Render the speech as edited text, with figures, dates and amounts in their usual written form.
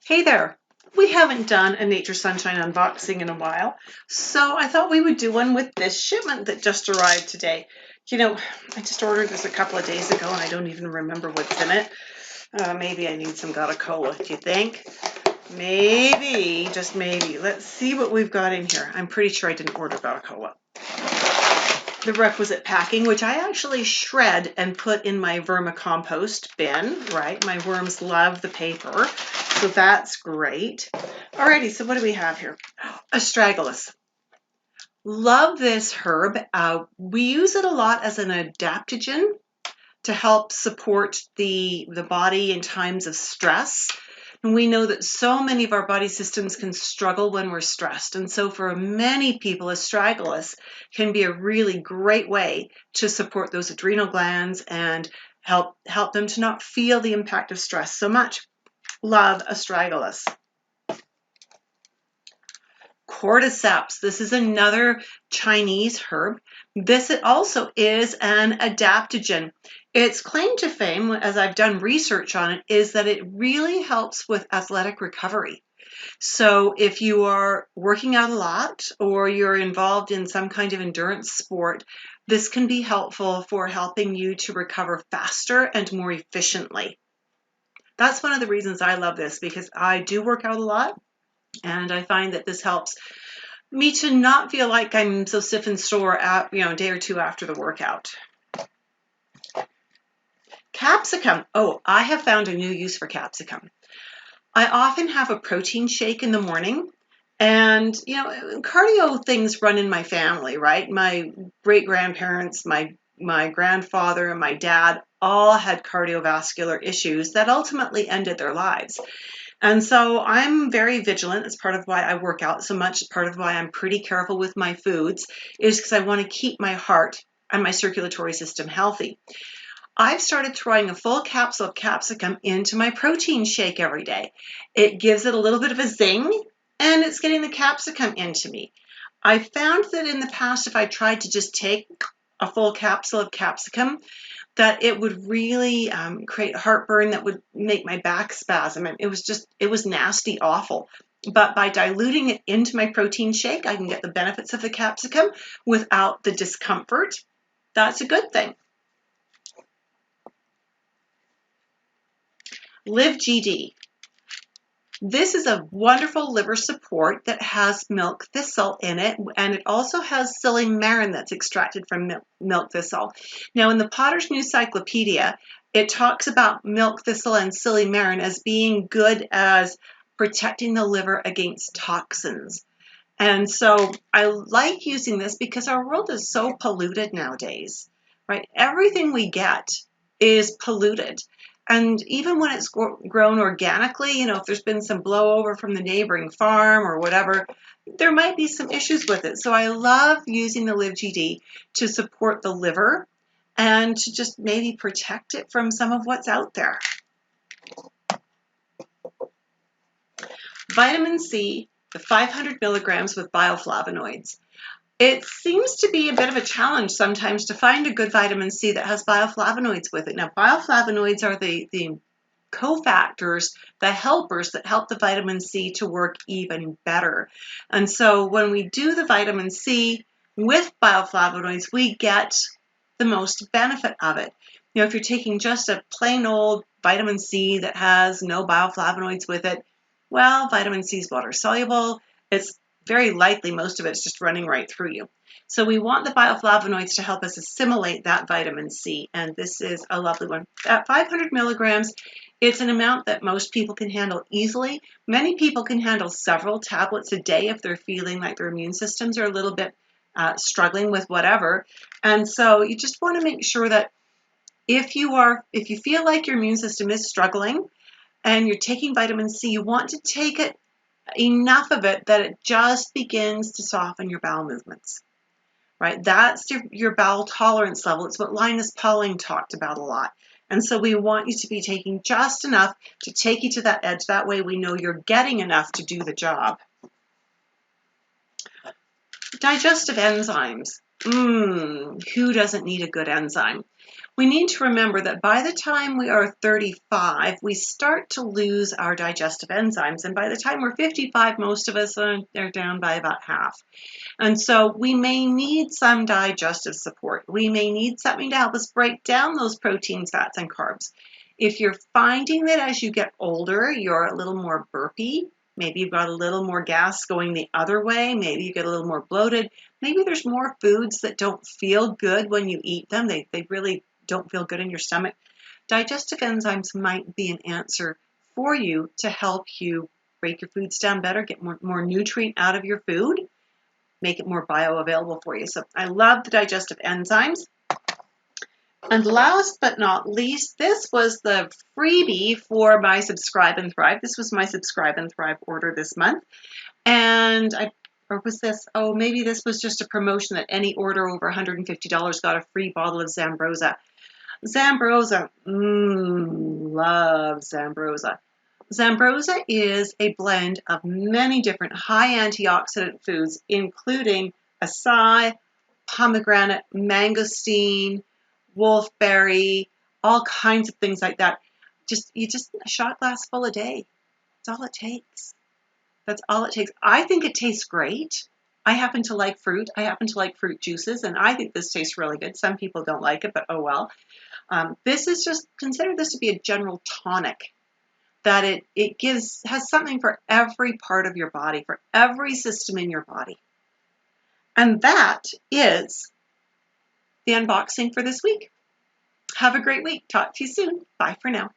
Hey there. We haven't done a Nature Sunshine unboxing in a while, so I thought we would do one with this shipment that just arrived today. You know, I just ordered this a couple of days ago and I don't even remember what's in it. Maybe I need some Gotta Cola, do you think? Maybe, just maybe. Let's see what we've got in here. I'm pretty sure I didn't order Gotta Cola. The requisite packing, which I actually shred and put in my vermicompost bin, right? My worms love the paper, so that's great. Alrighty, so what do we have here? Astragalus. Love this herb. We use it a lot as an adaptogen to help support the body in times of stress. And we know that so many of our body systems can struggle when we're stressed. And so for many people, astragalus can be a really great way to support those adrenal glands and help them to not feel the impact of stress so much. Love astragalus. Cordyceps. This is another Chinese herb. This also is an adaptogen. Its claim to fame, as I've done research on it, is that it really helps with athletic recovery. So if you are working out a lot or you're involved in some kind of endurance sport, this can be helpful for helping you to recover faster and more efficiently. That's one of the reasons I love this, because I do work out a lot. And I find that this helps me to not feel like I'm so stiff and sore a day or two after the workout. Capsicum. Oh, I have found a new use for capsicum. I often have a protein shake in the morning, and cardio things run in my family, right? My great grandparents, my grandfather, and my dad all had cardiovascular issues that ultimately ended their lives. And so I'm very vigilant. It's part of why I work out so much. Part of why I'm pretty careful with my foods is because I want to keep my heart and my circulatory system healthy. I've started throwing a full capsule of capsicum into my protein shake every day. It gives it a little bit of a zing, and it's getting the capsicum into me. I found that in the past, if I tried to just take a full capsule of capsicum, that it would really create heartburn that would make my back spasm. And it was nasty, awful. But by diluting it into my protein shake, I can get the benefits of the capsicum without the discomfort. That's a good thing. Livegd. This is a wonderful liver support that has milk thistle in it, and it also has silymarin that's extracted from milk thistle. Now, in the Potter's New Cyclopedia, it talks about milk thistle and silymarin as being good as protecting the liver against toxins. And so I like using this because our world is so polluted nowadays, right? Everything we get is polluted. And even when it's grown organically, if there's been some blowover from the neighboring farm or whatever, there might be some issues with it. So I love using the Livegd to support the liver and to just maybe protect it from some of what's out there. Vitamin C, the 500 milligrams with bioflavonoids. It seems to be a bit of a challenge sometimes to find a good vitamin C that has bioflavonoids with it. Now, bioflavonoids are the cofactors, the helpers that help the vitamin C to work even better. And so when we do the vitamin C with bioflavonoids, we get the most benefit of it. If you're taking just a plain old vitamin C that has no bioflavonoids with it, well, vitamin C is water soluble. It's very likely most of it's just running right through you. So we want the bioflavonoids to help us assimilate that vitamin C, and this is a lovely one. At 500 milligrams, it's an amount that most people can handle easily. Many people can handle several tablets a day if they're feeling like their immune systems are a little bit struggling with whatever. And so you just want to make sure that if you feel like your immune system is struggling and you're taking vitamin C, you want to take it enough of it that it just begins to soften your bowel movements, right? That's your bowel tolerance level. It's what Linus Pauling talked about a lot. And so we want you to be taking just enough to take you to that edge. That way we know you're getting enough to do the job. Digestive enzymes. Who doesn't need a good enzyme? We need to remember that by the time we are 35, we start to lose our digestive enzymes. And by the time we're 55, most of us are down by about half. And so we may need some digestive support. We may need something to help us break down those proteins, fats, and carbs. If you're finding that as you get older, you're a little more burpy, maybe you've got a little more gas going the other way, maybe you get a little more bloated, maybe there's more foods that don't feel good when you eat them, they really don't feel good in your stomach, digestive enzymes might be an answer for you to help you break your foods down better, get more nutrient out of your food, make it more bioavailable for you. So I love the digestive enzymes. And last but not least, this was the freebie for my Subscribe and Thrive. This was my Subscribe and Thrive order this month. And or was this, oh, maybe this was just a promotion that any order over $150 got a free bottle of Zambroza. Zambroza, love Zambroza. Zambroza is a blend of many different high antioxidant foods, including acai, pomegranate, mangosteen, wolfberry, all kinds of things like that. You just a shot glass full a day. That's all it takes. That's all it takes. I think it tastes great. I happen to like fruit. I happen to like fruit juices, and I think this tastes really good. Some people don't like it, but oh well. This is just, consider this to be a general tonic, that it has something for every part of your body, for every system in your body. And that is the unboxing for this week. Have a great week. Talk to you soon. Bye for now.